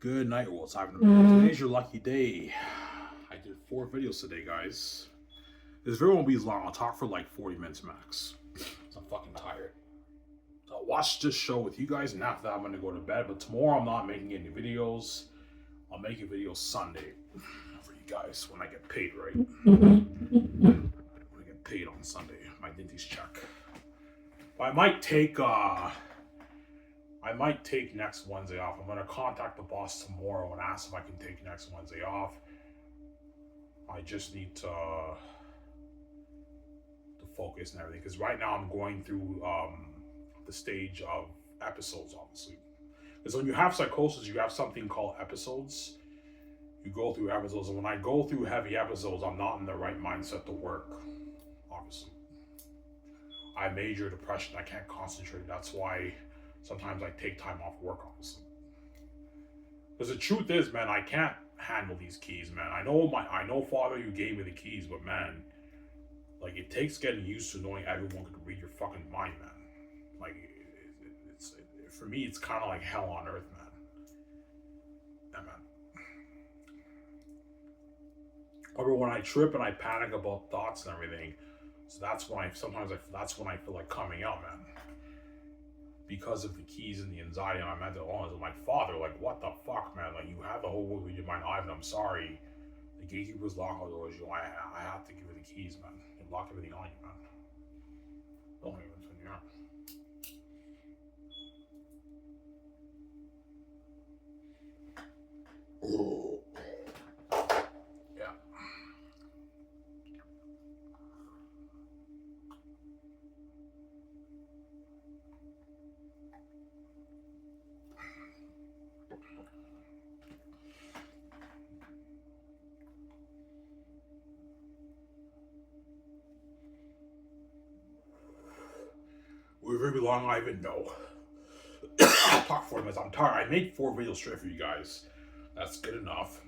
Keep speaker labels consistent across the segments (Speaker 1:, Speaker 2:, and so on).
Speaker 1: Good night, well, it's Ivan. Today's your lucky day. I did 4 videos today, guys. This video won't be as long. I'll talk for like 40 minutes max. I'm fucking tired. So I'll watch this show with you guys, and after that, I'm gonna go to bed. But tomorrow, I'm not making any videos. I'll make a video Sunday for you guys when I get paid, right? When I get paid on Sunday, my Dinty's check. But I might take next Wednesday off. I'm gonna contact the boss tomorrow and ask if I can take next Wednesday off. I just need to focus and everything, because right now I'm going through the stage of episodes, obviously. Because when you have psychosis, you have something called episodes. You go through episodes, and when I go through heavy episodes, I'm not in the right mindset to work, obviously. I have major depression. I can't concentrate. That's why sometimes I take time off work, obviously. Because the truth is, man, I can't handle these keys, man. I know, Father, you gave me the keys, but man, like, it takes getting used to knowing everyone could read your fucking mind, man. Like, for me, it's kind of like hell on earth, man. Yeah, man. Or when I trip and I panic about thoughts and everything, so that's when I feel like coming out, man. Because of the keys and the anxiety and my mental illness. And my father, like, what the fuck, man? Like, you have the whole world with your mind, Ivan. I'm sorry. The gatekeepers lock all doors. I have to give you the keys, man. They lock everything on you, man. Don't even turn you on. Yeah. We're very long, Ivan. No. I'll talk 40 minutes. I'm tired. I made 4 videos straight for you guys. That's good enough.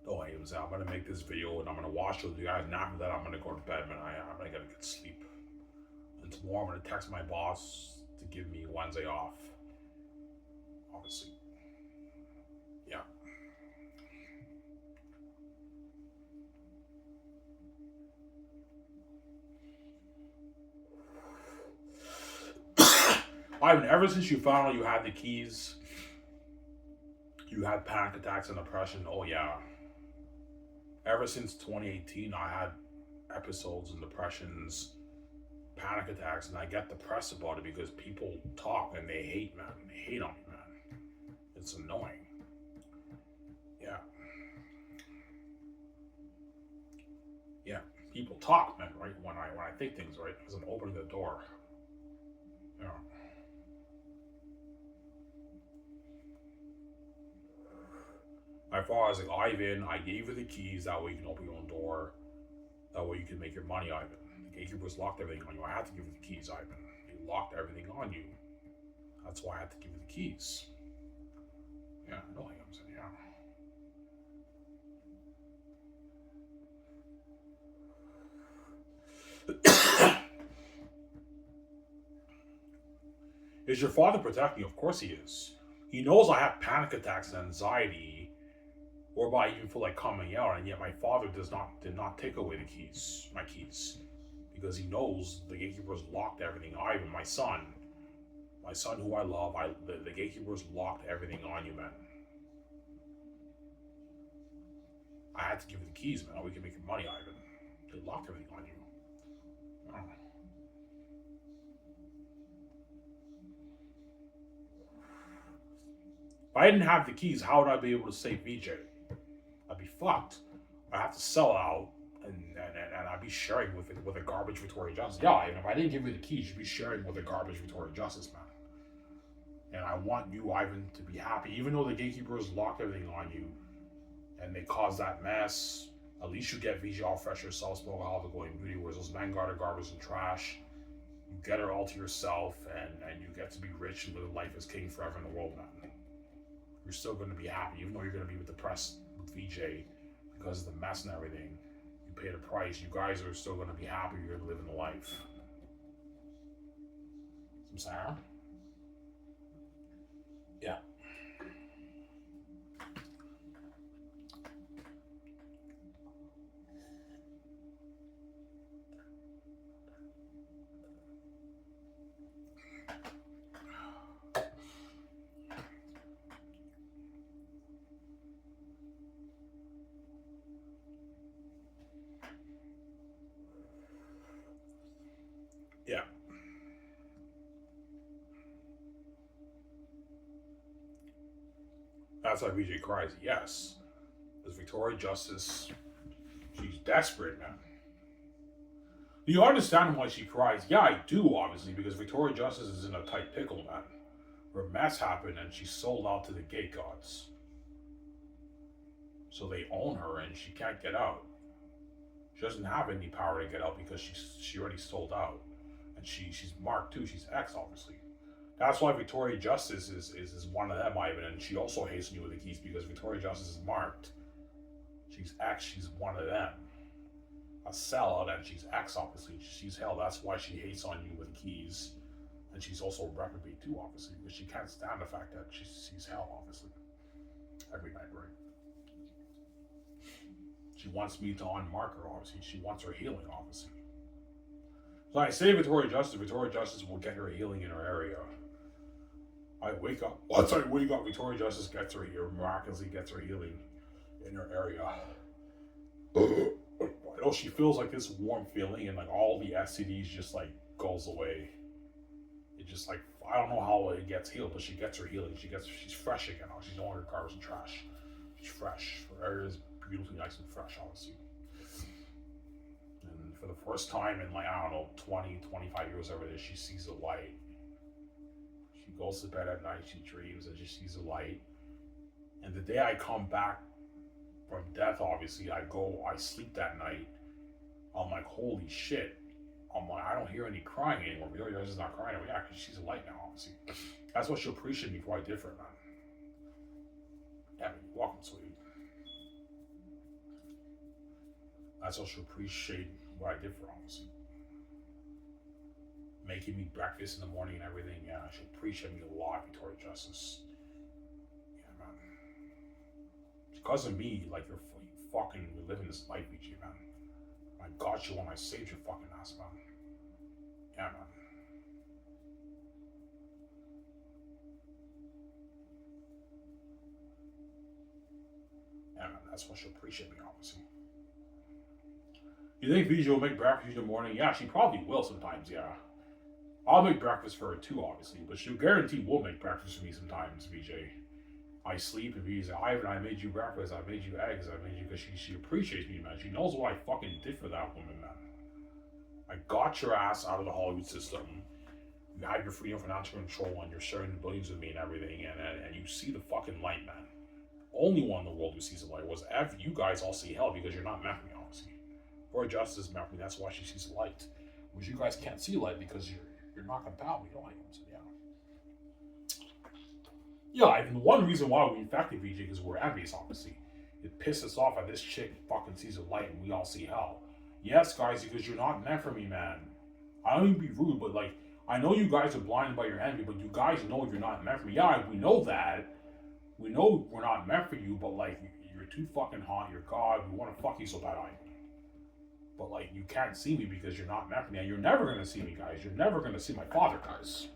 Speaker 1: Don't hate him. I'm gonna make this video and I'm gonna watch it with you guys. And after that, I'm gonna go to bed, man. I'm gonna get a good sleep. And tomorrow, I'm gonna text my boss to give me Wednesday off. Obviously. Yeah. Ivan, ever since you found out you had the keys, you had panic attacks and depression. Oh yeah. Ever since 2018, I had episodes and depressions, panic attacks, and I get depressed about it because people talk and they hate, man. They hate on me, man. It's annoying. Yeah. Yeah. People talk, man, right? When I think things, right? As I'm opening the door. Yeah. My father's like, Ivan, I gave you the keys, that way you can open your own door. That way you can make your money, Ivan. The gatekeepers locked everything on you. I had to give you the keys, Ivan. They locked everything on you. That's why I had to give you the keys. Yeah, I know I'm saying, yeah. Is your father protecting you? Of course he is. He knows I have panic attacks and anxiety, or I even feel like coming out, and yet my father did not take away my keys, because he knows the gatekeepers locked everything. Ivan, my son who I love, the gatekeepers locked everything on you, man. I had to give you the keys, man. We can make your money, Ivan. They locked everything on you. Oh. If I didn't have the keys, how would I be able to save VJ? I'd be fucked. I have to sell out, and I'd be sharing with a garbage Victoria Justice. Yeah, and if I didn't give you the keys, you'd be sharing with a garbage Victoria Justice, man. And I want you, Ivan, to be happy. Even though the gatekeepers locked everything on you, and they caused that mess, at least you get VJ all fresh yourself, smoke alcohol, going beauty, whereas those Vanguard are garbage and trash. You get her all to yourself, and you get to be rich and live life as king forever in the world, man. You're still going to be happy, even though you're going to be depressed with VJ because of the mess and everything. You pay the price. You guys are still going to be happy. You're going to live in the life. Some Sarah? Yeah. That's why VJ cries. Yes. Because Victoria Justice, she's desperate, man. Do you understand why she cries? Yeah, I do, obviously, because Victoria Justice is in a tight pickle, man. Where a mess happened and she's sold out to the gate gods. So they own her and she can't get out. She doesn't have any power to get out because she already sold out. And she's marked too, she's X, obviously. That's why Victoria Justice is one of them, Ivan, and she also hates you with the keys because Victoria Justice is marked. She's X, she's one of them. A sellout, and she's X, obviously. She's hell, that's why she hates on you with keys. And she's also reprobate too, obviously, because she can't stand the fact that she's hell, obviously. Every night, right? She wants me to unmark her, obviously. She wants her healing, obviously. So I say Victoria Justice will get her healing in her area. I wake up, once I wake up, Victoria Justice gets her here, miraculously gets her healing in her area. I know she feels like this warm feeling and like all the STDs just like goes away. It just like, I don't know how it gets healed, but she gets her healing. She's fresh again. She's no longer garbage and trash. She's fresh. Her area is beautifully nice and fresh, obviously. And for the first time in like, I don't know, 20, 25 years over there, she sees the light. She goes to bed at night, she dreams and she sees the light. And the day I come back from death, obviously, I sleep that night. I'm like, holy shit. I'm like, I don't hear any crying anymore. Victoria is not crying anymore. Yeah, because she's a light now, obviously. That's what she'll appreciate me before I did for her, man. Yeah, you're welcome, sweetie. That's what she'll appreciate what I did for her, obviously. Making me breakfast in the morning and everything. Yeah, she'll appreciate me a lot, Victoria Justice. Yeah, man. Because of me, like, you're fucking living this life, VJ, man. I got you when I saved your fucking ass, man. Yeah, man. Yeah, man, that's what she'll appreciate me, obviously. You think VJ will make breakfast in the morning? Yeah, she probably will sometimes, yeah. I'll make breakfast for her too, obviously, but she'll guarantee will make breakfast for me sometimes, VJ. I sleep and VJ's like, Ivan, I made you breakfast, I made you eggs, I made you, because she appreciates me, man. She knows what I fucking did for that woman, man. I got your ass out of the Hollywood system. You have your freedom of financial control and you're sharing the billions with me and everything, and you see the fucking light, man. Only one in the world who sees the light was F. You guys all see hell because you're not meant for me, obviously. Victoria Justice is meant for me, that's why she sees the light. Which you guys can't see light because you're not compatible, you don't like him, so yeah. Yeah, and one reason why we infected VJ is we're envious, obviously. It pisses us off that this chick fucking sees the light and we all see hell. Yes, guys, because you're not meant for me, man. I don't even be rude, but like, I know you guys are blinded by your envy, but you guys know you're not meant for me. Yeah, we know that. We know we're not meant for you, but like, you're too fucking hot, you're God, we want to fuck you so bad, but like, you can't see me because you're not meant for me, and you're never gonna see me, guys. You're never gonna see my father, guys.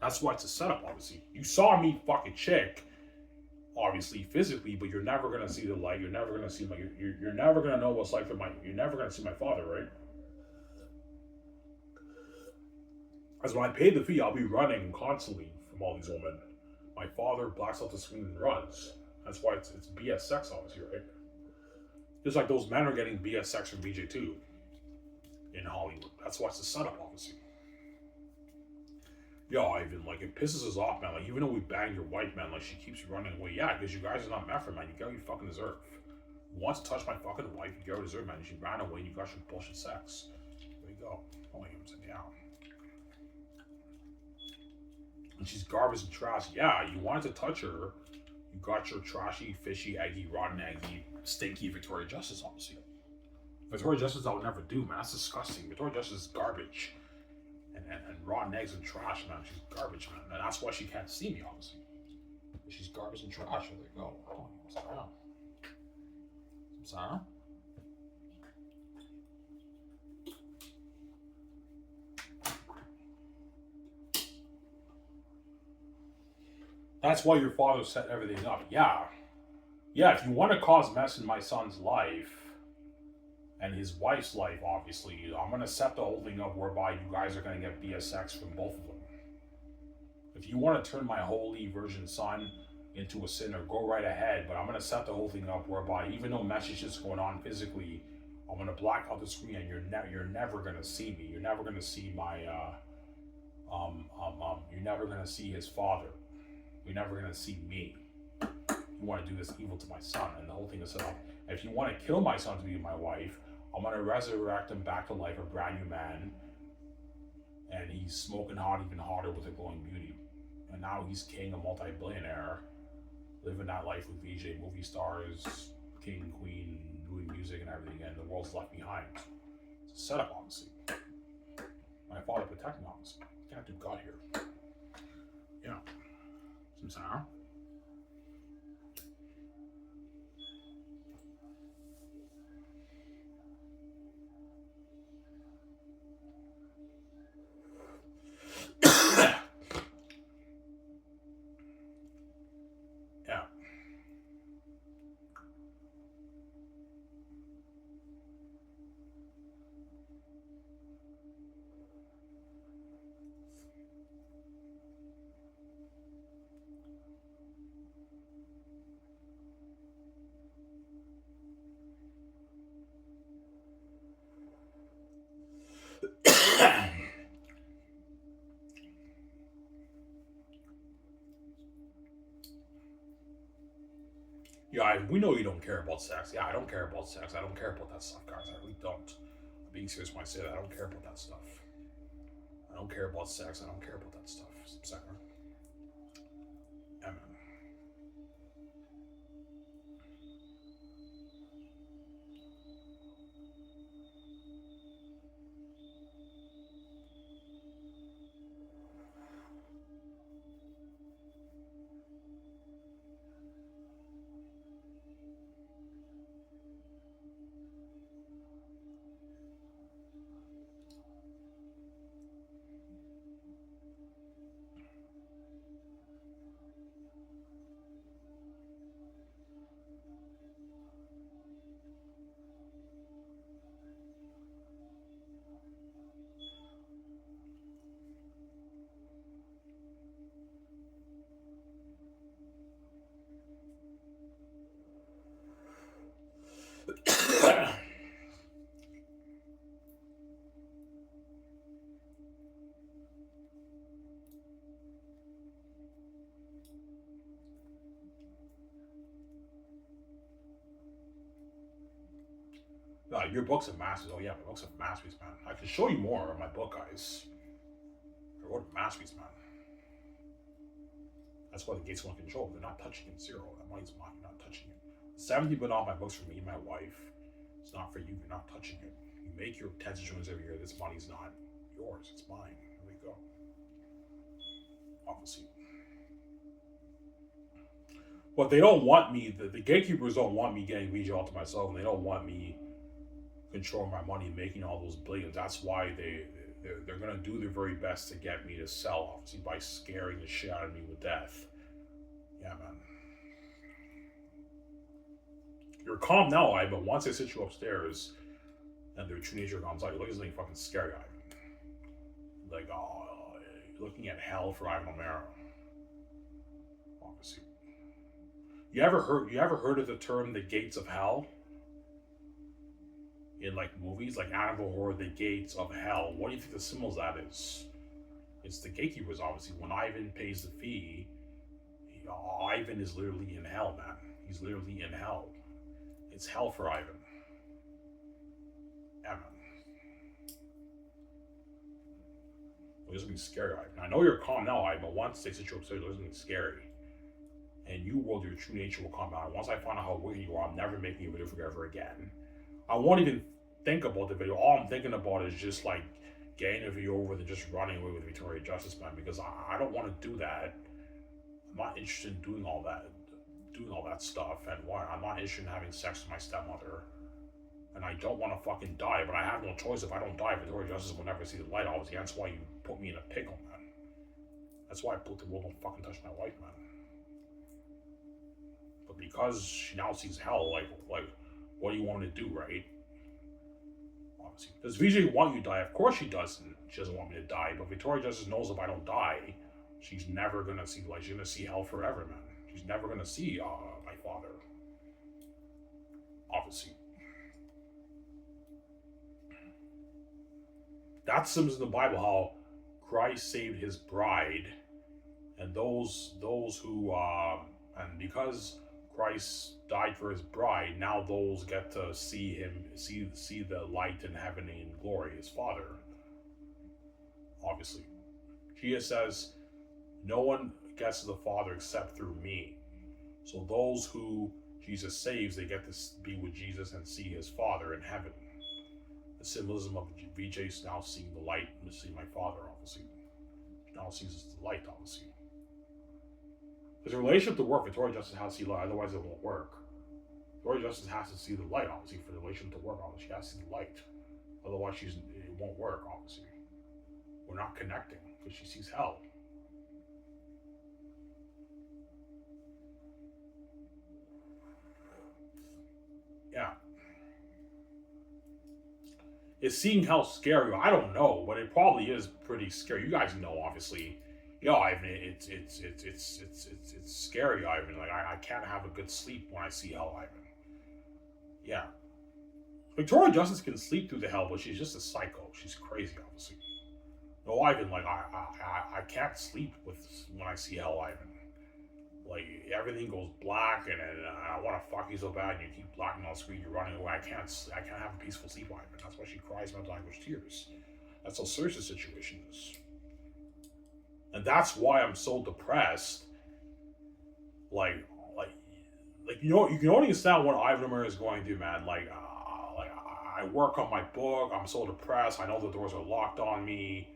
Speaker 1: That's why it's a setup, obviously. You saw me fucking chick, obviously, physically, but you're never gonna see the light. You're never gonna see my. You're never gonna know what's like for my. You're never gonna see my father, right? As when I pay the fee, I'll be running constantly from all these women. My father blacks out the screen and runs. That's why it's BS sex, obviously, right? Just like those men are getting BS sex from VJ too in Hollywood. That's why it's a setup, obviously. Yo, Ivan, like, it pisses us off, man. Like, even though we banged your wife, man, like, she keeps running away. Yeah, because you guys are not meant for, man. You get what you fucking deserve. You want to touch my fucking wife, you get what you deserve, man. She ran away and you got your bullshit sex. There you go. Only him sitting down. And she's garbage and trash. Yeah, you wanted to touch her. You got your trashy, fishy, eggy, rotten, eggy, stinky Victoria Justice, obviously. Victoria Justice I would never do, man. That's disgusting. Victoria Justice is garbage. And rotten eggs and trash, man. She's garbage, man. And that's why she can't see me, obviously. She's garbage and trash. There you go. Oh, Sarah? That's why your father set everything up. Yeah. Yeah, if you want to cause mess in my son's life, and his wife's life, obviously, I'm going to set the whole thing up whereby you guys are going to get BSX from both of them. If you want to turn my holy virgin son into a sinner, go right ahead. But I'm gonna set the whole thing up whereby even though message is going on physically, I'm gonna black out the screen, and you're never gonna see me. You're never gonna see my you're never gonna see his father. You're never gonna see me. You want to do this evil to my son, and the whole thing is set up. If you want to kill my son to be my wife, I'm gonna resurrect him back to life, a brand new man, and he's smoking hot, even hotter with a glowing beauty. And now he's king, a multi-billionaire, living that life with VJ, movie stars, king, queen, doing music and everything, and the world's left behind. It's a setup, honestly. My father protecting, honestly. Can't do God here. Yeah. Some sound. Yeah. Yeah, we know you don't care about sex. Yeah, I don't care about sex. I don't care about that stuff, guys. I really don't. I'm being serious when I say that. I don't care about that stuff. I don't care about sex. I don't care about that stuff. Sarah. Yeah, man. Your book's a masterpiece. Oh yeah, my book's a masterpiece, man. I can show you more of my book, guys. I wrote a masterpiece, man. That's why the gates want control. They're not touching it. Zero. That money's mine. You're not touching it. 70% off my books for me and my wife. It's not for you. You're not touching it. You make your tens of trillions every year. This money's not yours. It's mine. There we go. Obviously. But they don't want me. The gatekeepers don't want me getting VJ all to myself, and they don't want me controlling my money, making all those billions. That's why they're gonna do their very best to get me to sell, obviously by scaring the shit out of me with death. Yeah, man. You're calm now, Ivan, but once they sit you upstairs and their true nature comes out, you're looking at something fucking scary, Ivan. Like, oh, you're looking at hell for Ivan O'Mara. Obviously. You ever heard of the term the gates of hell? In like movies, like Annabelle Horror, the gates of hell. What do you think the symbols that is? It's the gatekeepers, obviously. When Ivan pays the fee, Ivan is literally in hell, man. He's literally in hell. It's hell for Ivan. Yeah, man. There's something scary, Ivan. I know you're calm now, Ivan, but once they sit you upstairs, there's something scary. And you will, your true nature will come out. Once I find out how wicked you are, I'm never making a video for you ever again. I won't even think about the video. All I'm thinking about is just like getting the video over and just running away with Victoria Justice, man, because I don't want to do that. I'm not interested in doing all that stuff, and why? I'm not interested in having sex with my stepmother, and I don't want to fucking die, but I have no choice. If I don't die, Victoria Justice will never see the light, obviously. That's why you put me in a pickle, man. That's why I put the world don't fucking touch my wife, man. But because she now sees hell, like, what do you want me to do, right? Obviously. Does VJ want you to die? Of course she doesn't. She doesn't want me to die, but Victoria Justice knows if I don't die, she's never gonna see the light. She's gonna see hell forever, man. She's never gonna see my father. Obviously, that symbols in the Bible how Christ saved his bride, and those who and because Christ died for his bride, now those get to see him, see the light in heaven in glory, his Father. Obviously, Jesus says, "No one gets to the Father except through me." So those who Jesus saves, they get to be with Jesus and see his Father in heaven. The symbolism of VJ's now seeing the light and seeing my Father, obviously. Now sees the light, obviously. Because the relationship to work, Victoria Justice has to see light, otherwise it won't work. Victoria Justice has to see the light, obviously, for the relationship to work, obviously. She has to see the light. Otherwise, it won't work, obviously. We're not connecting, because she sees hell. Yeah. Is seeing hell scary? I don't know, but it probably is pretty scary. You guys know, obviously. Ivan, it's scary, Ivan. Like I can't have a good sleep when I see hell, Ivan. Yeah. Victoria Justice can sleep through the hell, but she's just a psycho. She's crazy, obviously. No, Ivan, like I can't sleep with when I see hell, Ivan. Like everything goes black, and I want to fuck you so bad, and you keep blocking on the screen. You're running away. I can't have a peaceful sleep, Ivan. That's why she cries mental anguish tears. That's how serious the situation is, and that's why I'm so depressed. Like, you can only understand what Ivan Amir is going through, man. Like I work on my book. I'm so depressed. I know the doors are locked on me.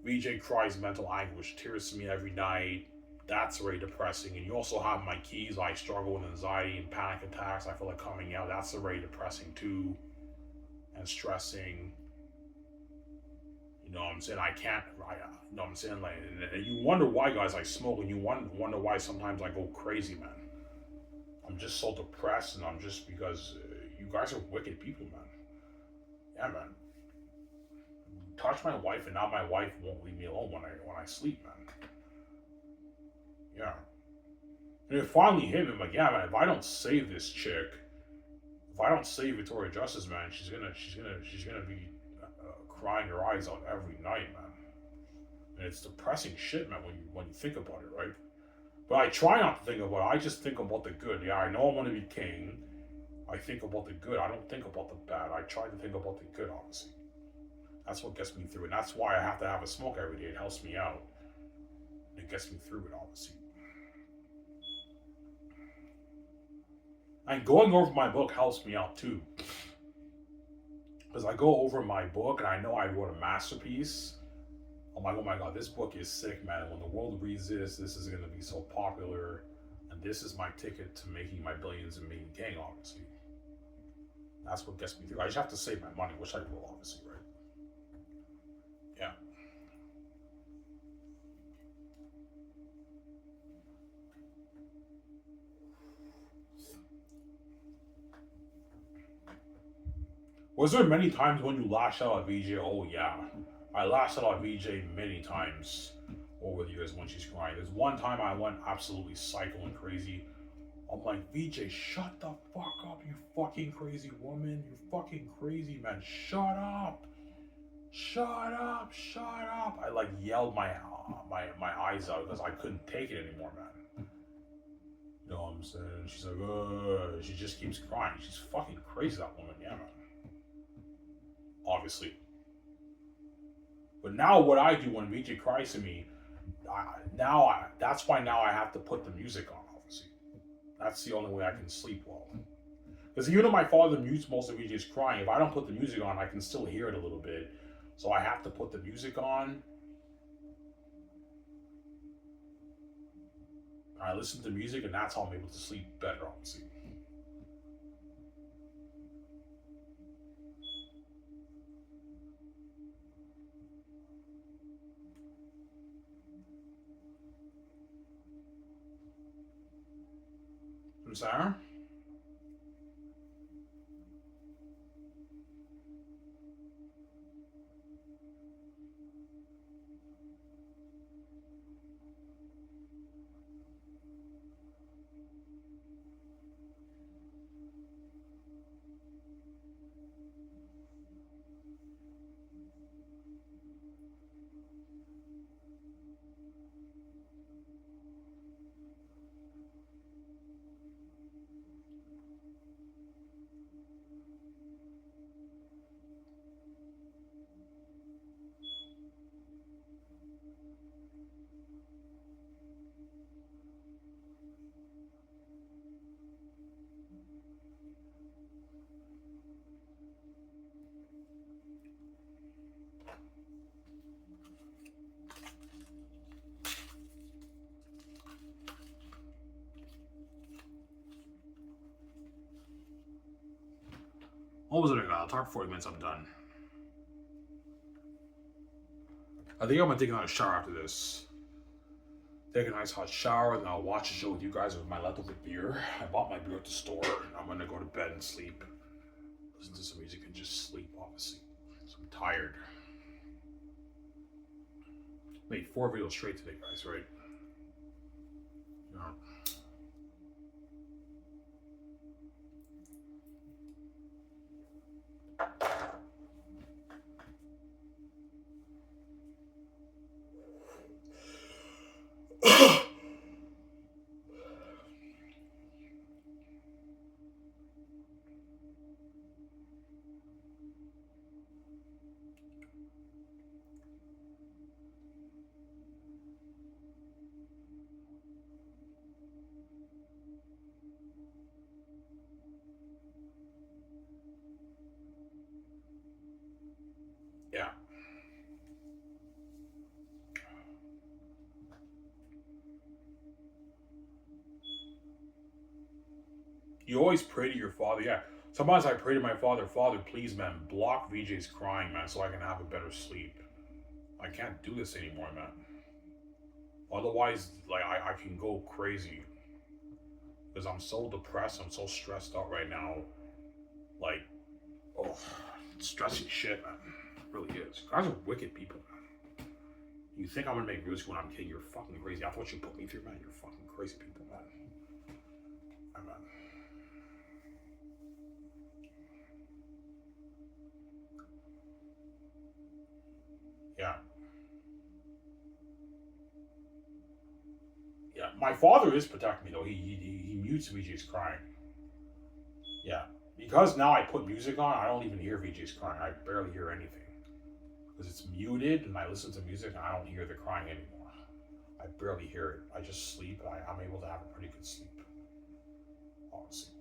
Speaker 1: VJ cries mental anguish tears to me every night. That's very depressing. And you also have my keys. I struggle with anxiety and panic attacks. I feel like coming out. That's very depressing too. And stressing. You know what I'm saying? You know what I'm saying? Like, and you wonder why, guys, I smoke. And you wonder why sometimes I go crazy, man. I'm just so depressed. And I'm just because you guys are wicked people, man. Yeah, man. Touch my wife, and now my wife won't leave me alone when I sleep, man. Yeah. And it finally hit me. I'm like, yeah, man, if I don't save this chick, if I don't save Victoria Justice, man, she's gonna be crying her eyes out every night, man. And it's depressing shit, man, when you think about it, right? But I try not to think about it. I just think about the good. Yeah, I know I'm gonna be king. I think about the good. I don't think about the bad. I try to think about the good, obviously. That's what gets me through it. And that's why I have to have a smoke every day. It helps me out. It gets me through it, obviously. And going over my book helps me out too. Because I go over my book and I know I wrote a masterpiece. I'm like, oh my god, this book is sick, man. When the world reads this is going to be so popular. And this is my ticket to making my billions and being king, obviously. That's what gets me through. I just have to save my money, which I will, obviously, right? Yeah. Was there many times when you lashed out at VJ? Oh yeah, I lashed out at VJ many times over the years when she's crying. There's one time I went absolutely psycho and crazy. I'm like, VJ, shut the fuck up, you fucking crazy woman. You fucking crazy, man. Shut up. Shut up. Shut up. I like yelled my eyes out because I couldn't take it anymore, man. You know what I'm saying? She's like, ugh. She just keeps crying. She's fucking crazy, that woman. Yeah, man. Obviously. But now what I do when VJ cries to me, that's why now I have to put the music on, obviously. That's the only way I can sleep well. Because even though my father mutes most of VJ's crying, if I don't put the music on, I can still hear it a little bit. So I have to put the music on. I listen to music, and that's how I'm able to sleep better, obviously. I'm sorry? What was it? I'll talk for 40 minutes, I'm done. I think I'm gonna take another shower after this. Take a nice hot shower, and I'll watch a show with you guys with my leftover beer. I bought my beer at the store, and I'm gonna go to bed and sleep. Listen to some music and just sleep, obviously. So I'm tired. Made 4 videos straight today, guys, right? Yeah. Yeah. You always pray to your father. Yeah. Sometimes I pray to my father, Father, please, man, block VJ's crying, man, so I can have a better sleep. I can't do this anymore, man. Otherwise, like, I can go crazy. Because I'm so depressed, I'm so stressed out right now. Like, oh, it's stressing shit, man. It really is. You guys are wicked people, man. You think I'm gonna make music when I'm kidding? You're fucking crazy. After what you put me through, man, you're fucking crazy people, man. Man. Yeah. Yeah. My father is protecting me though. He mutes VJ's crying. Yeah. Because now I put music on, I don't even hear VJ's crying. I barely hear anything. Because it's muted and I listen to music and I don't hear the crying anymore. I barely hear it. I just sleep and I'm able to have a pretty good sleep. Honestly.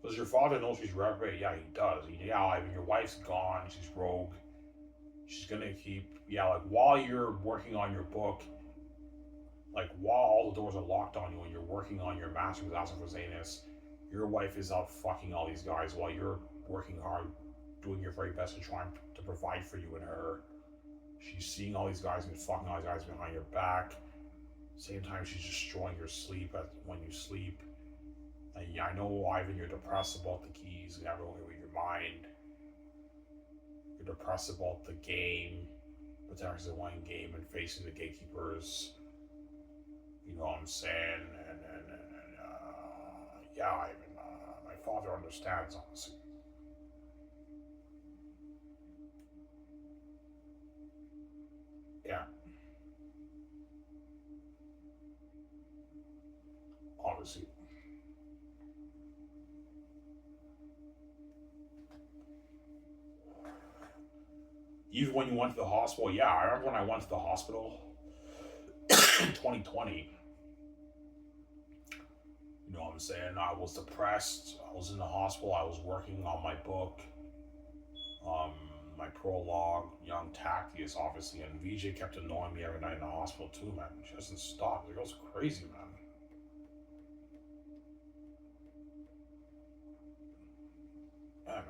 Speaker 1: Does your father know she's reprobate? Yeah, he does. Yeah, I mean, your wife's gone. She's rogue. She's gonna keep. Yeah, like while you're working on your book, like while all the doors are locked on you and you're working on your master's as for Zanus, your wife is out fucking all these guys while you're working hard, doing your very best to try to provide for you and her. She's seeing all these guys and fucking all these guys behind your back. Same time, she's destroying your sleep when you sleep. And yeah, I know, Ivan, you're depressed about the keys and everything with your mind. You're depressed about the game, the Texas Wine game, and facing the gatekeepers. You know what I'm saying? And yeah, Ivan, my father understands, honestly. Yeah. Honestly. Even when you went to the hospital, yeah, I remember when I went to the hospital in 2020. You know what I'm saying? I was depressed. I was in the hospital. I was working on my book, my prologue, Young Tactius, obviously. And VJ kept annoying me every night in the hospital, too, man. She doesn't stop. The girl's crazy, man. Yeah, man.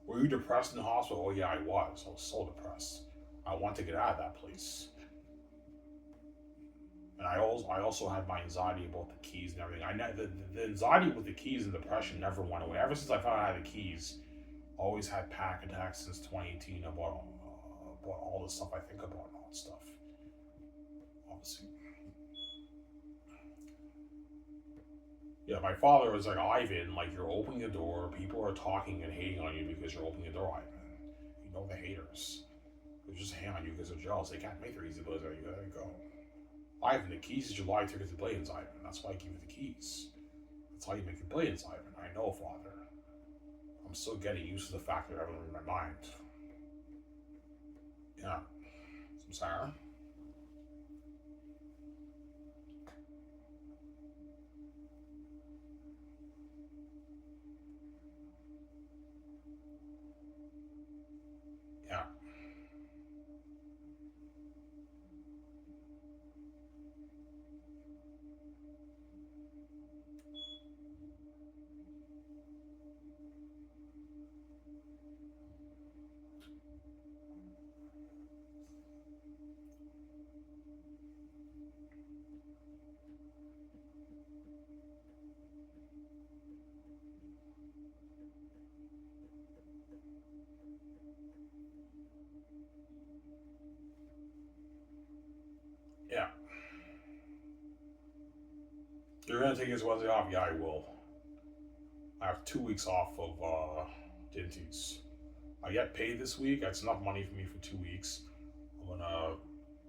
Speaker 1: Were you depressed in the hospital? Oh, yeah, I was. I was so depressed. I wanted to get out of that place. And I also had my anxiety about the keys and everything. The anxiety with the keys and depression never went away. Ever since I found out I had the keys, I always had panic attacks since 2018 about all the stuff I think about and all that stuff. Obviously. Yeah, my father was like, Ivan, like you're opening the door, people are talking and hating on you because you're opening the door, Ivan. You know the haters. They're just hating on you because they're jealous. They can't make their easy bills. There you go. Ivan, the keys is your lie to get the billions, Ivan. That's why I give you the keys. That's how you make the billions, Ivan. I know, Father. I'm still getting used to the fact that everything in my mind. Yeah. Sarah. Yeah. Yeah. You're gonna take this Wednesday off? Yeah, I will. I have 2 weeks off of Dinties. I get paid this week. That's enough money for me for 2 weeks. I'm gonna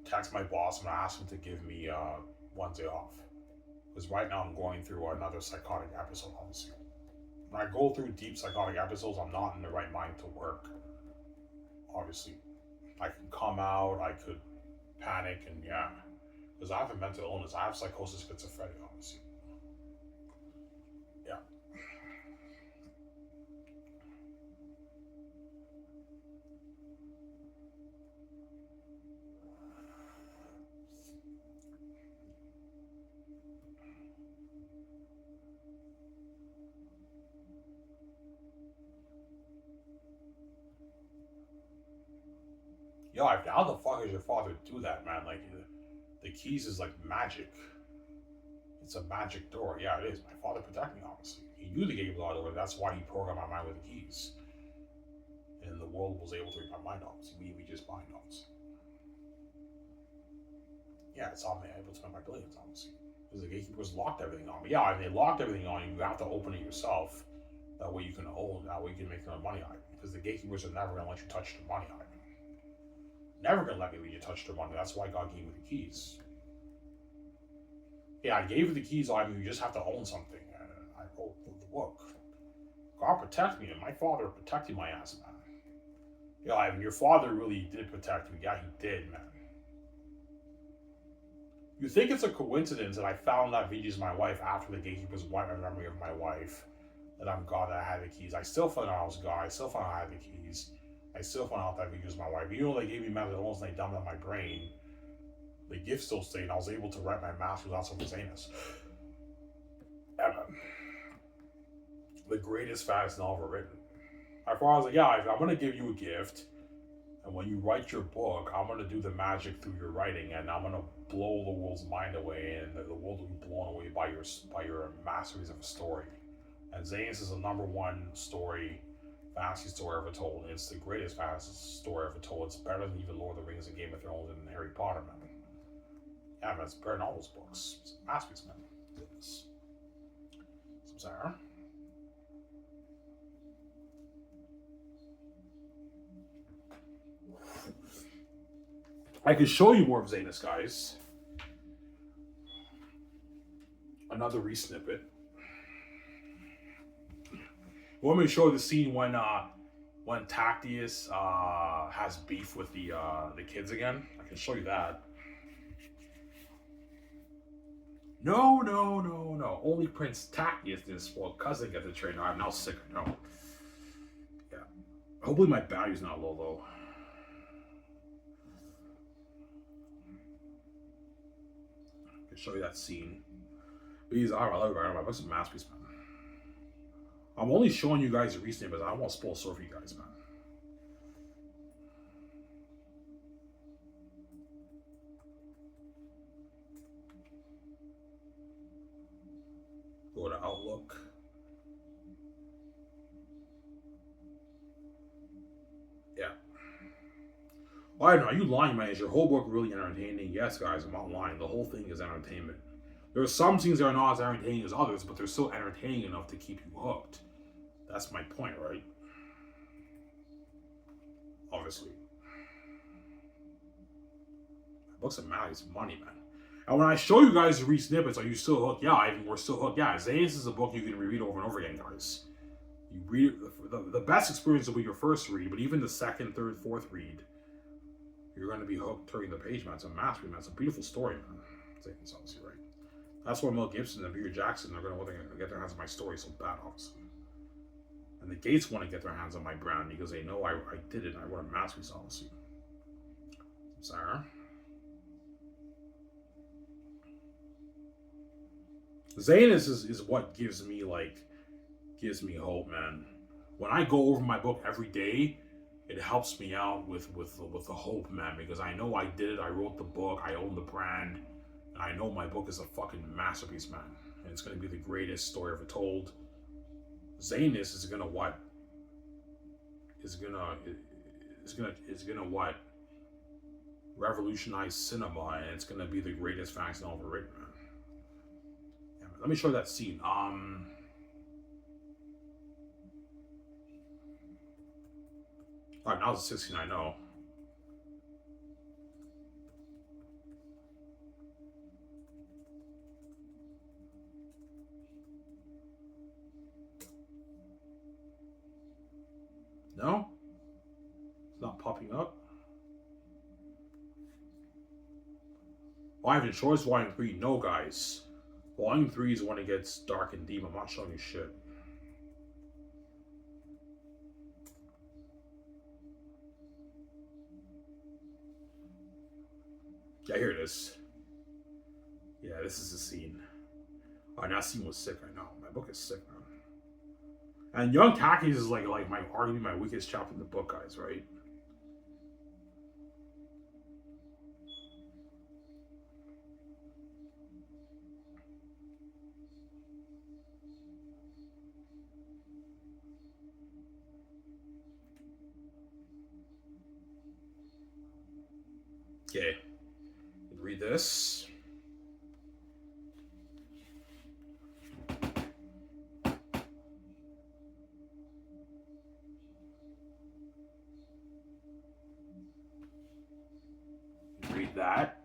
Speaker 1: text my boss. I'm gonna ask him to give me Wednesday off. Because right now I'm going through another psychotic episode, obviously. When I go through deep psychotic episodes, I'm not in the right mind to work. Obviously. I can come out, I could panic, and yeah. Because I have a mental illness. I have psychosis, schizophrenia, obviously. Yeah. Yo, how the fuck does your father do that, man? Like, the keys is like magic. It's a magic door. Yeah, it is. My father protected me, obviously. He knew the gate was door. That's why he programmed my mind with the keys. And the world was able to read my mind, obviously. We just mind, obviously. Yeah, it's on me. Able to know my billions, obviously. Because the gatekeepers locked everything on me. Yeah, and they locked everything on you. You have to open it yourself. That way you can own. That way you can make your money on it. Because the gatekeepers are never going to let you touch the money on it. Never going to let you touch their money. That's why God gave me the keys. Yeah, I gave you the keys. I mean, you just have to own something. I wrote the book. God protect me, and my father protected my ass, man. Yeah, I mean, your father really did protect me. Yeah, he did, man. You think it's a coincidence that I found that Vigi's my wife after the gatekeepers wiped my memory of my wife, that I'm God, that I had the keys. I still found out I was God. I still found out I had the keys. I still found out that Vigi was my wife. Even though they gave me mental illness and they dumped on my brain, the gift still stayed. I was able to write my master's on some Zanus. The greatest fantasy novel ever written. My father was like, yeah, I'm going to give you a gift. And when you write your book, I'm going to do the magic through your writing. And I'm going to blow the world's mind away. And the world will be blown away by your masteries of a story. And Zanus is the #1 story, fantasy story ever told. And it's the greatest fantasy story ever told. It's better than even Lord of the Rings and Game of Thrones and Harry Potter, man. Yeah, man, it's better than all those books. It's a masterpiece, man. Goodness. Some Sarah. I can show you more of Zanus, guys. Another re-snippet. You want me to show the scene when Tactius has beef with the kids again? I can show you that. No. Only Prince Tactius didn't spoil cousin get the trainer. I'm now sicker. No. Yeah. Hopefully my value's not low though. I can show you that scene. These are, I love it. My book's a masterpiece, man. I'm only showing you guys the recent, but I don't want to spoil story for you guys, man. Go to Outlook. Yeah. Well, I don't know. Are you lying, man? Is your whole book really entertaining? Yes, guys, I'm not lying. The whole thing is entertainment. There are some scenes that are not as entertaining as others, but they're still entertaining enough to keep you hooked. That's my point, right? Obviously. Books of Maddie's money, man. And when I show you guys the re-snippets, are you still hooked? Yeah, I mean, we're still hooked. Yeah, Zanus is a book you can reread over and over again, guys. You read the best experience will be your first read, but even the second, third, fourth read, You're gonna be hooked turning the page, man. It's a masterpiece, man. It's a beautiful story, man. It's obviously right. That's why Mel Gibson and Peter Jackson are gonna want to get their hands on my story so bad, obviously. And the Gates want to get their hands on my brand because they know I did it and I wrote a masterpiece, obviously. Sarah. Zayness is what gives me hope, man. When I go over my book every day, it helps me out with the hope, man, because I know I did it. I wrote the book. I own the brand. And I know my book is a fucking masterpiece, man. And it's going to be the greatest story ever told. Zayness is going to what? Is going to what? Revolutionize cinema, and it's going to be the greatest fantasy novel ever written, man. Yeah, man. Let me show you that scene. Alright, now it's 16, I know. No? It's not popping up. Ivan Shores, Volume 3. No, guys. Volume 3 is when it gets dark and deep. I'm not showing you shit. Yeah, here it is. Yeah, this is the scene. Oh, that scene was sick, I know. My book is sick, man. And Young Khakis is like my arguably my weakest chapter in the book, guys, right? Okay. Read this. Read that.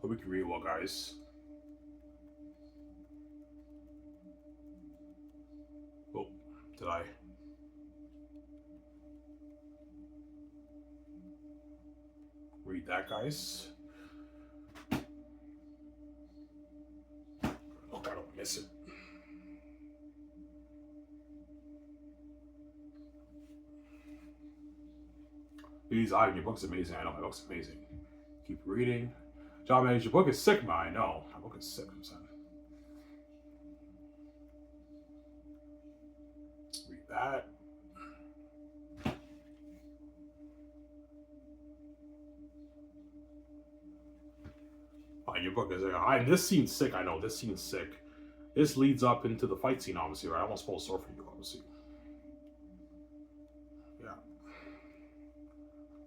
Speaker 1: Hope we can read well, guys. Oh, did I? Read that, guys. Look, I don't miss it. Please, Ivan, your book's amazing. I know my book's amazing. Keep reading. John, man, your book is sick, man. I know. My book is sick, I'm saying. Read that. Your book is this scene's sick. I know this scene's sick. This leads up into the fight scene, obviously, right? I won't spoil the story for you, obviously. Yeah.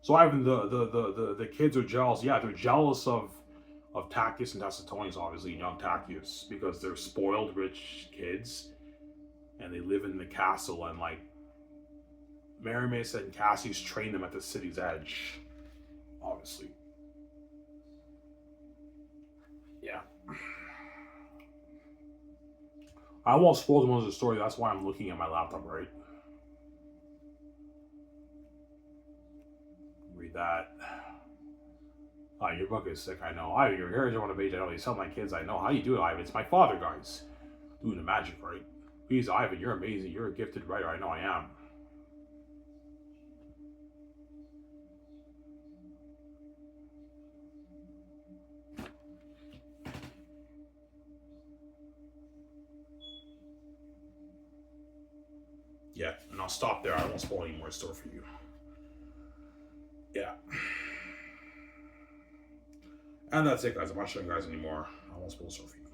Speaker 1: So Ivan, the kids are jealous. Yeah, they're jealous of Tachyon and Tacitonius, obviously, and young Tachyon, because they're spoiled rich kids, and they live in the castle, and like Marimace and Cassius train them at the city's edge, obviously. Yeah. I won't spoil the most of the story. That's why I'm looking at my laptop, right? Read that. Your book is sick, I know. Your hair is on a page, I know. You tell my kids, I know. How do you do it, Ivan? It's my father, guys. Doing the magic, right? Please, Ivan, you're amazing. You're a gifted writer. I know I am. Yeah, and I'll stop there. I won't spoil any more story for you. Yeah. And that's it, guys. I'm not showing you guys anymore. I won't spoil the story for you.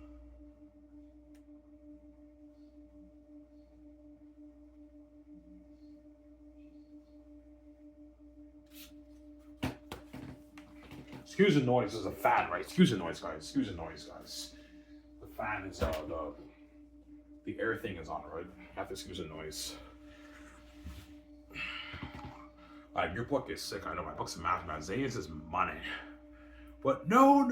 Speaker 1: Excuse the noise. There's a fan, right? Excuse the noise, guys. Excuse the noise, guys. The fan is the air thing is on, right? You have to excuse the noise. Your book is sick. I know my book's a math. Zayness is money. But no.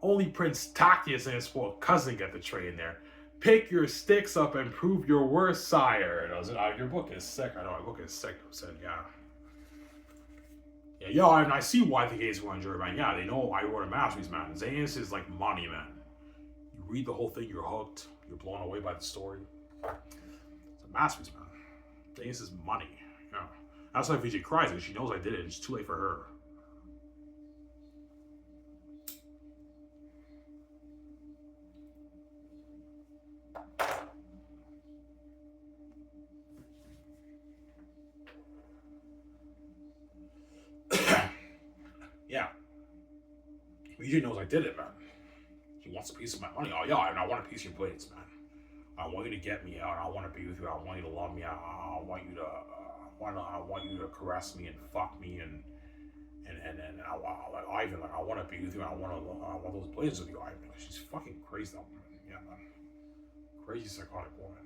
Speaker 1: Only Prince Tachyon and his spoiled cousin get the train there. Pick your sticks up and prove your worth, sire. And I was like, your book is sick. I know, my book is sick. I said, yeah. Yeah, yo, and I see why the gays will enjoy it, man. Yeah, they know I wrote a masterpiece, man. Zanus is like money, man. You read the whole thing, you're hooked. You're blown away by the story. It's a masterpiece, man. Zanus is money. Yeah. That's why VJ cries, because she knows I did it. It's too late for her. Yeah. VJ knows I did it, man. He wants a piece of my money. Oh, yeah, and I want a piece of your blades, man. I want you to get me out. I want to be with you. I want you to love me. I want you to, I want you to caress me and fuck me and I want, like Ivan, like I want to be with you. I want those blades with you, Ivan. She's fucking crazy, that woman. Yeah, man. Crazy psychotic woman.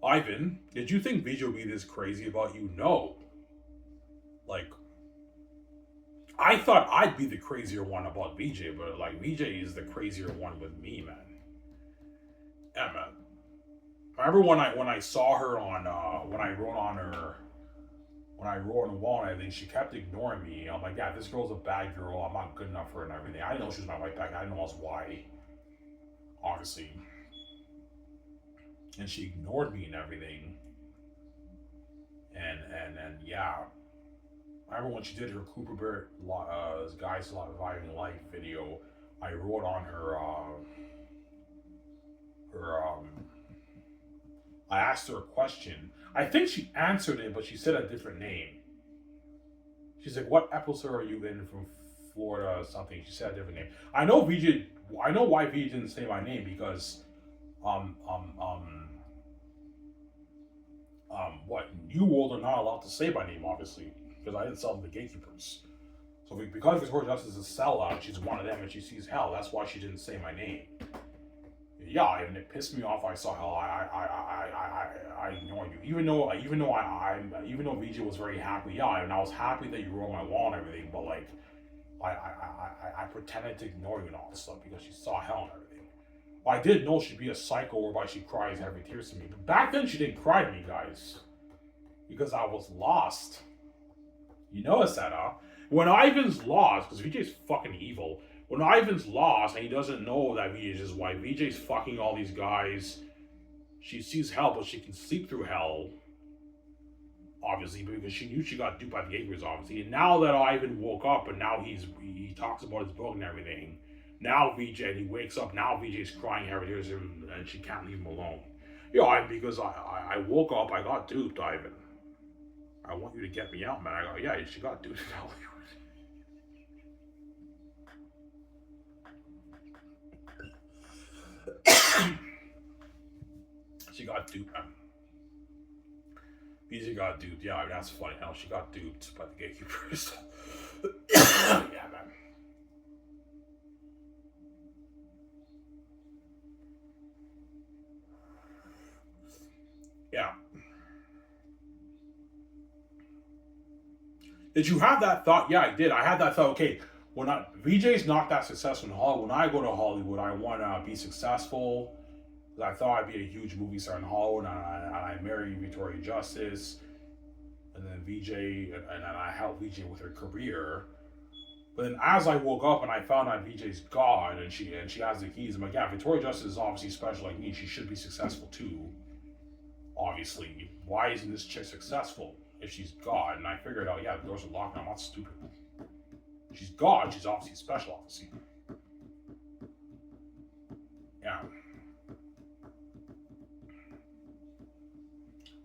Speaker 1: Ivan, did you think VJ would be this crazy about you? No. Like, I thought I'd be the crazier one about VJ, but like VJ is the crazier one with me, man. Yeah, man. I remember when I saw her on when I wrote on the wall and everything, she kept ignoring me. I'm like, yeah, this girl's a bad girl. I'm not good enough for her and everything. I didn't know she was my white back. I didn't know else why. Obviously. And she ignored me and everything. And yeah. I remember when she did her Cooper Bear Guys Surviving Life video, I wrote on her I asked her a question. I think she answered it, but she said a different name. She's like, "What episode are you in from Florida or something?" She said a different name. I know why VJ didn't say my name because what New World are not allowed to say my name, obviously, because I didn't sell them to gatekeepers. So because Victoria Justice is a sellout, she's one of them and she sees hell. That's why she didn't say my name. Yeah, and it pissed me off. I saw hell. I ignored you, even though VJ was very happy. Yeah, and I was happy that you were on my wall and everything. But like, I pretended to ignore you and all this stuff because she saw hell and everything. Well, I did know she'd be a psycho whereby she cries every tears to me. But back then she didn't cry to me, guys, because I was lost. You notice that, huh? When Ivan's lost, because VJ's fucking evil. When Ivan's lost and he doesn't know that VJ is his wife, VJ's fucking all these guys. She sees hell, but she can sleep through hell. Obviously, because she knew she got duped by the gatekeepers, obviously. And now that Ivan woke up and now he talks about his book and everything, now VJ, and he wakes up, now VJ's crying every day and she can't leave him alone. Yeah, because I woke up, I got duped, Ivan. I want you to get me out, man. I go, yeah, she got duped. She got duped, man. VJ got duped. Yeah, I mean, that's funny. How she got duped by the gatekeepers. Yeah, man. Yeah. Did you have that thought? Yeah, I did. I had that thought. Okay, VJ's not that successful in Hollywood. When I go to Hollywood, I want to be successful. I thought I'd be a huge movie star in Hollywood, and I married Victoria Justice, and then VJ, and I helped VJ with her career. But then as I woke up and I found out VJ's God, and she has the keys, I'm like, yeah, Victoria Justice is obviously special like me. She should be successful too. Obviously, why isn't this chick successful if she's God? And I figured out, yeah, the doors are locked. I'm not stupid. She's God. She's obviously special, obviously. Yeah.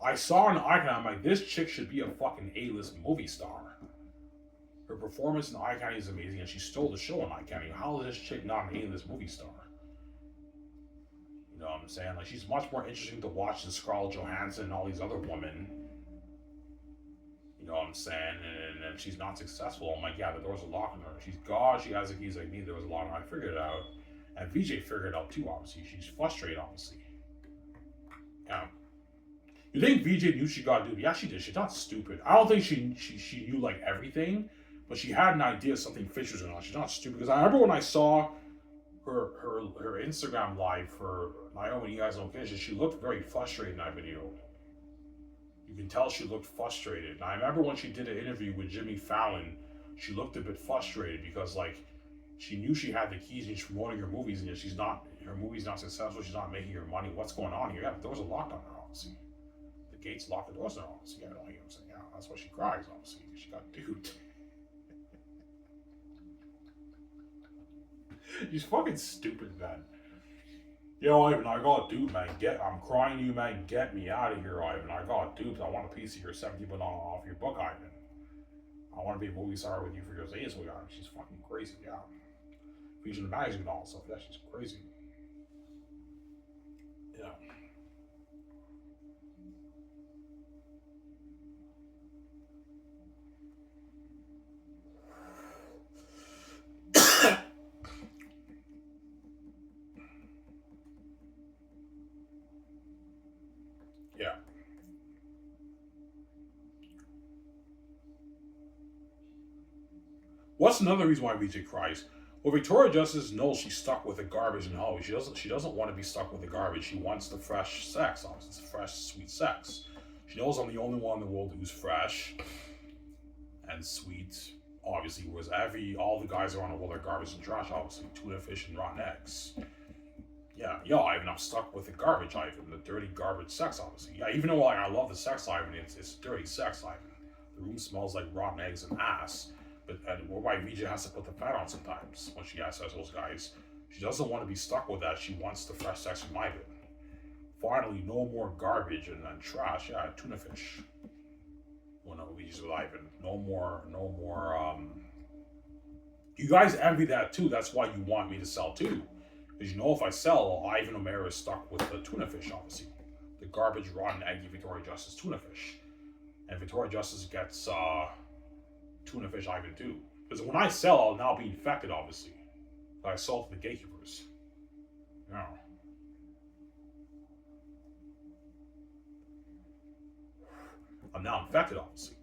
Speaker 1: I saw an Icon, I'm like, this chick should be a fucking A-list movie star. Her performance in Icon is amazing, and she stole the show in Icon. How is this chick not an A-list movie star? You know what I'm saying? Like, she's much more interesting to watch than Scarlett Johansson and all these other women. You know what I'm saying? And she's not successful. I'm like, yeah, the doors are locked on her. She's God, she has the keys like me, there was a lot of I figured it out. And VJ figured it out too, obviously. She's frustrated, obviously. Yeah. You think VJ knew she got duped? Yeah, she did. She's not stupid. I don't think she knew like everything, but she had an idea something fishy was going on. She's not stupid because I remember when I saw her Instagram live for Naomi, you guys don't catch it. She looked very frustrated in that video. You can tell she looked frustrated. And I remember when she did an interview with Jimmy Fallon, she looked a bit frustrated because like she knew she had the keys and she's promoting her movies and she's not. Her movie's not successful. She's not making her money. What's going on here? Yeah, the doors are locked on her, obviously. The gates locked. The doors are obviously. Yeah, I don't hear him saying. Yeah, that's why she cries. Obviously, she got duped. She's fucking stupid, man. Yo, Ivan, I got duped, man. I'm crying to you, man. Get me out of here, Ivan. I got duped. I want a piece of your 70% off your book, Ivan. I want to be a movie star with you for your days. She's fucking crazy, yeah. Featuring the magazine and all that stuff. Yeah, she's crazy. Yeah. Yeah. What's another reason why VJ cries? Well, Victoria Justice knows she's stuck with the garbage in Hollywood. She doesn't want to be stuck with the garbage. She wants the fresh sex, obviously. It's fresh, sweet sex. She knows I'm the only one in the world who's fresh and sweet, obviously, whereas all the guys around the world are garbage and trash, obviously. Tuna fish and rotten eggs. Yeah, Ivan, I'm stuck with the garbage, Ivan. The dirty garbage sex, obviously. Yeah, even though like, I love the sex, Ivan, it's dirty sex, Ivan. The room smells like rotten eggs and ass. But why VJ has to put the fat on sometimes when she asks those guys. She doesn't want to be stuck with that. She wants the fresh sex from Ivan. Finally, no more garbage and trash. Yeah, tuna fish. Well, no, VJ's with Ivan. No more. You guys envy that too. That's why you want me to sell too. Because you know if I sell, Ivan O'Meara is stuck with the tuna fish, obviously. The garbage, rotten, eggy Victoria Justice tuna fish. And Victoria Justice gets tuna fish Ivan too. Because when I sell, I'll now be infected, obviously. But I sold to the gatekeepers. Yeah. I'm now infected, obviously.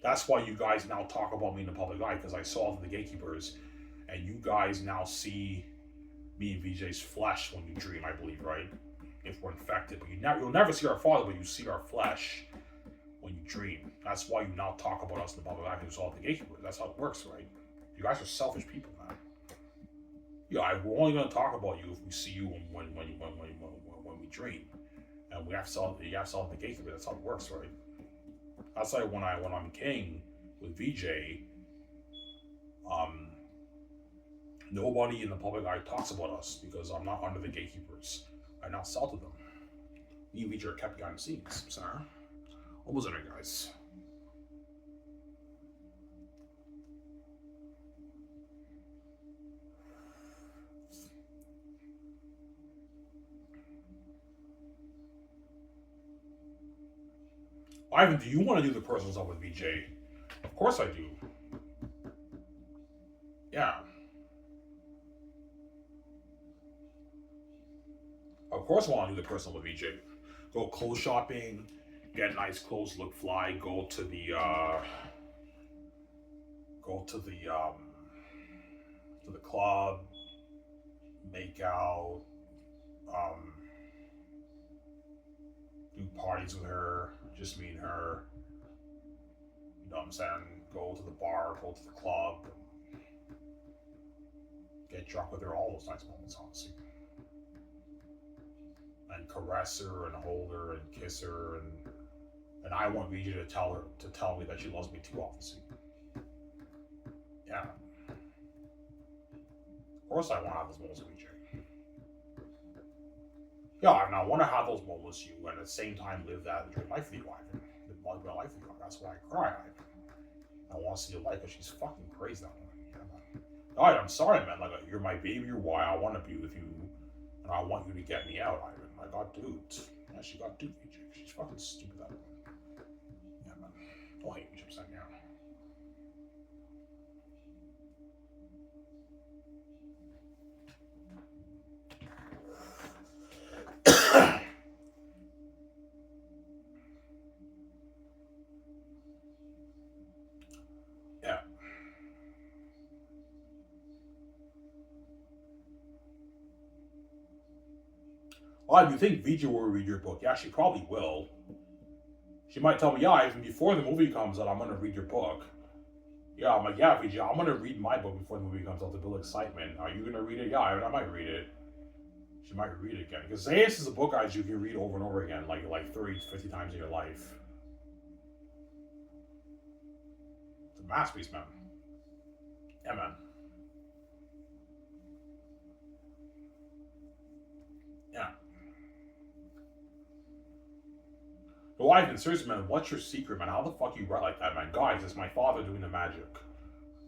Speaker 1: That's why you guys now talk about me in the public eye, because I sold to the gatekeepers, and you guys now see me and VJ's flesh when you dream, I believe, right? If we're infected. But you'll never see our father, but you see our flesh when you dream. That's why you now talk about us in the public eye because all the gatekeepers. That's how it works, right? You guys are selfish people, man. Yeah, we're only gonna talk about you if we see you when we dream, and you have to sell the gatekeeper. That's how it works, right? That's like when I'm king with VJ. Nobody in the public eye talks about us because I'm not under the gatekeepers. I now sell to them. Me and VJ are kept behind the scenes, sir. Almost in it, guys. Ivan, do you want to do the personal stuff with VJ? Of course I do. Yeah. Of course I want to do the personal with VJ. Go clothes shopping, get nice clothes, look fly, go to the club, make out, do parties with her, just me and her. You know what I'm saying? Go to the bar, go to the club, get drunk with her, all those nice moments, honestly. And caress her and hold her and kiss her and I want VJ to tell me that she loves me too, obviously. Yeah. Of course I want to have those moments with VJ. Yeah, I want to have those moments with you and at the same time live that dream life with you, Ivan. Live my life with you. That's why I cry, Ivan. I want to see your life because she's fucking crazy that woman. Yeah, man. Alright, I'm sorry, man. Like, you're my baby, you're why I want to be with you. And I want you to get me out, Ivan. I got duped. Yeah, she got duped, VJ. She's fucking stupid, that woman. Yeah, man. Don't hate me, I'm saying, yeah. Oh, do you think VJ will read your book? Yeah, she probably will. She might tell me, yeah, even before the movie comes out, I'm going to read your book. Yeah, I'm like, yeah, VJ, I'm going to read my book before the movie comes out to build excitement. Are you going to read it? Yeah, I might read it. She might read it again. Because Zaius is a book, guys, you can read over and over again, like 30, 50 times in your life. It's a masterpiece, man. Yeah, man. Yeah. The wife, and seriously, man, what's your secret, man? How the fuck you write like that, man? Guys, it's my father doing the magic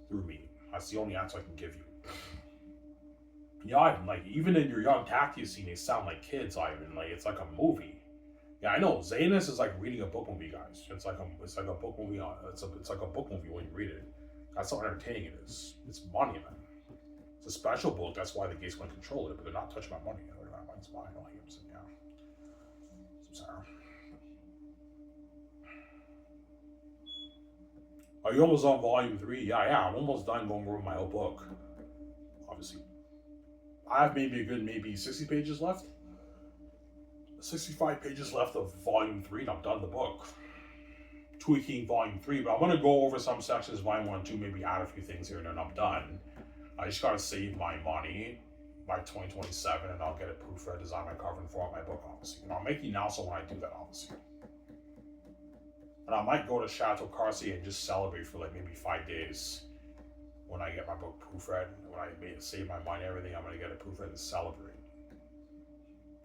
Speaker 1: through me. That's the only answer I can give you. Yeah, Ivan, like, even in your young Tactia scene, they sound like kids, Ivan. Like, it's like a movie. Yeah, I know. Zanus is like reading a book movie, guys. It's like a book movie. It's like a book movie when you read it. That's how entertaining it is. It's money, man. It's a special book. That's why the gates want to control it, but they're not touching my money. They're not money's mine. Like, I'm saying, yeah. I'm sorry. Are you almost on volume 3? Yeah. I'm almost done going over my whole book. Obviously, I have maybe 60 pages left. 65 pages left of volume 3, and I'm done the book. Tweaking volume 3, but I'm gonna go over some sections, volume 1 and 2, maybe add a few things here, and then I'm done. I just gotta save my money by 2027, and I'll get it proofread, design my cover, and format my book, obviously. And I'll make the announcement when I do that, obviously. And I might go to Chateau Cartier and just celebrate for like maybe 5 days when I get my book proofread. When I save my money and everything, I'm gonna get it proofread and celebrate.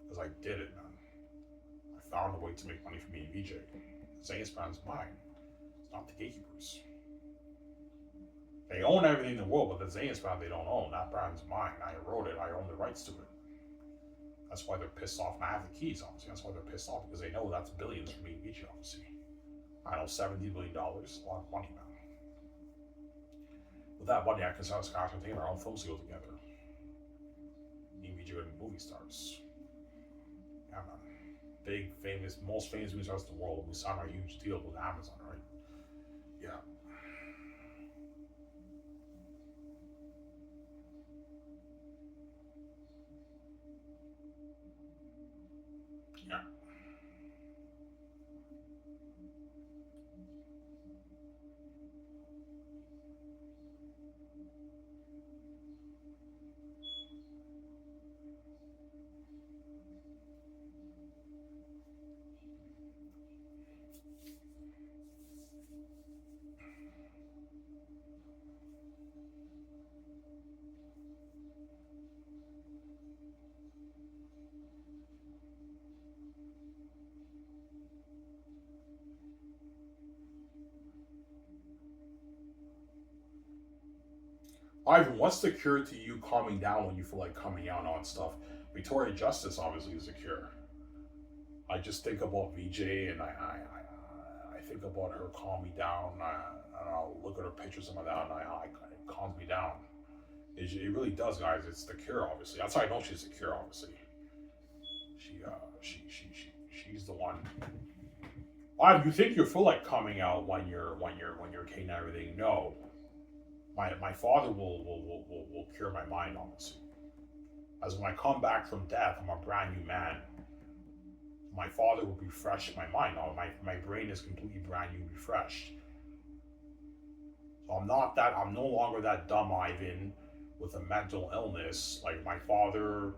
Speaker 1: Because I did it, man. I found a way to make money for me and VJ. Zaius brand's mine. It's not the gatekeepers. They own everything in the world, but the Zaius brand they don't own. That brand's mine. I wrote it. I own the rights to it. That's why they're pissed off. And I have the keys, obviously. That's why they're pissed off, because they know that's billions for me and VJ, obviously. I know $70 billion is a lot of money, man. With that money, I can start taking our own film studio together. Me and VJ are movie stars. Yeah, man. Big, famous, most famous movie stars in the world. We signed our huge deal with Amazon, right? Yeah. Yeah. Ivan, what's the cure to you calming down when you feel like coming out on stuff? Victoria Justice obviously is a cure. I just think about VJ and I think about her calm me down. I'll look at her pictures and that, and it calms me down. It really does, guys. It's the cure, obviously. That's how I know she's the cure, obviously. She's the one. Ivan, you think you feel like coming out when you're king and everything? No. My father will cure my mind, honestly. As when I come back from death, I'm a brand new man. My father will refresh my mind. My brain is completely brand new, refreshed. So I'm no longer that dumb Ivan with a mental illness. Like, my father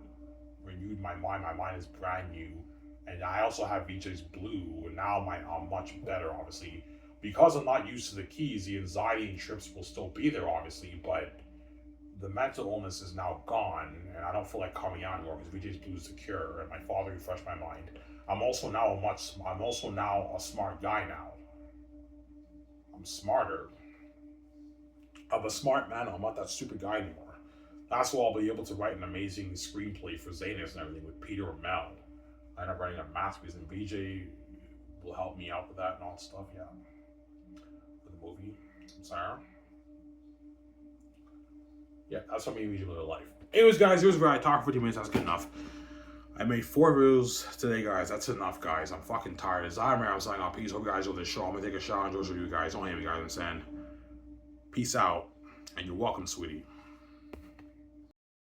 Speaker 1: renewed my mind. My mind is brand new. And I also have VJ's blue, and now I'm much better, obviously. Because I'm not used to the keys, the anxiety and trips will still be there, obviously, but the mental illness is now gone, and I don't feel like coming out anymore because VJ's Blue is the cure, and my father refreshed my mind. I'm also now a smart guy now. I'm smarter. I'm a smart man. I'm not that stupid guy anymore. That's why I'll be able to write an amazing screenplay for Zanus and everything with Peter or Mel. I end up writing a masterpiece, and VJ will help me out with that and all that stuff, yeah. Movie. I'm sorry. Yeah, that's what made me live life. Anyways, guys, here's where I talked for 50 minutes. That's good enough. I made 4 videos today, guys. That's enough, guys. I'm fucking tired. As I'm signing off. Peace. Hope you guys enjoy this show. I'm gonna take a shower and enjoy you guys. Don't hate me, guys. I'm saying peace out, and you're welcome, sweetie.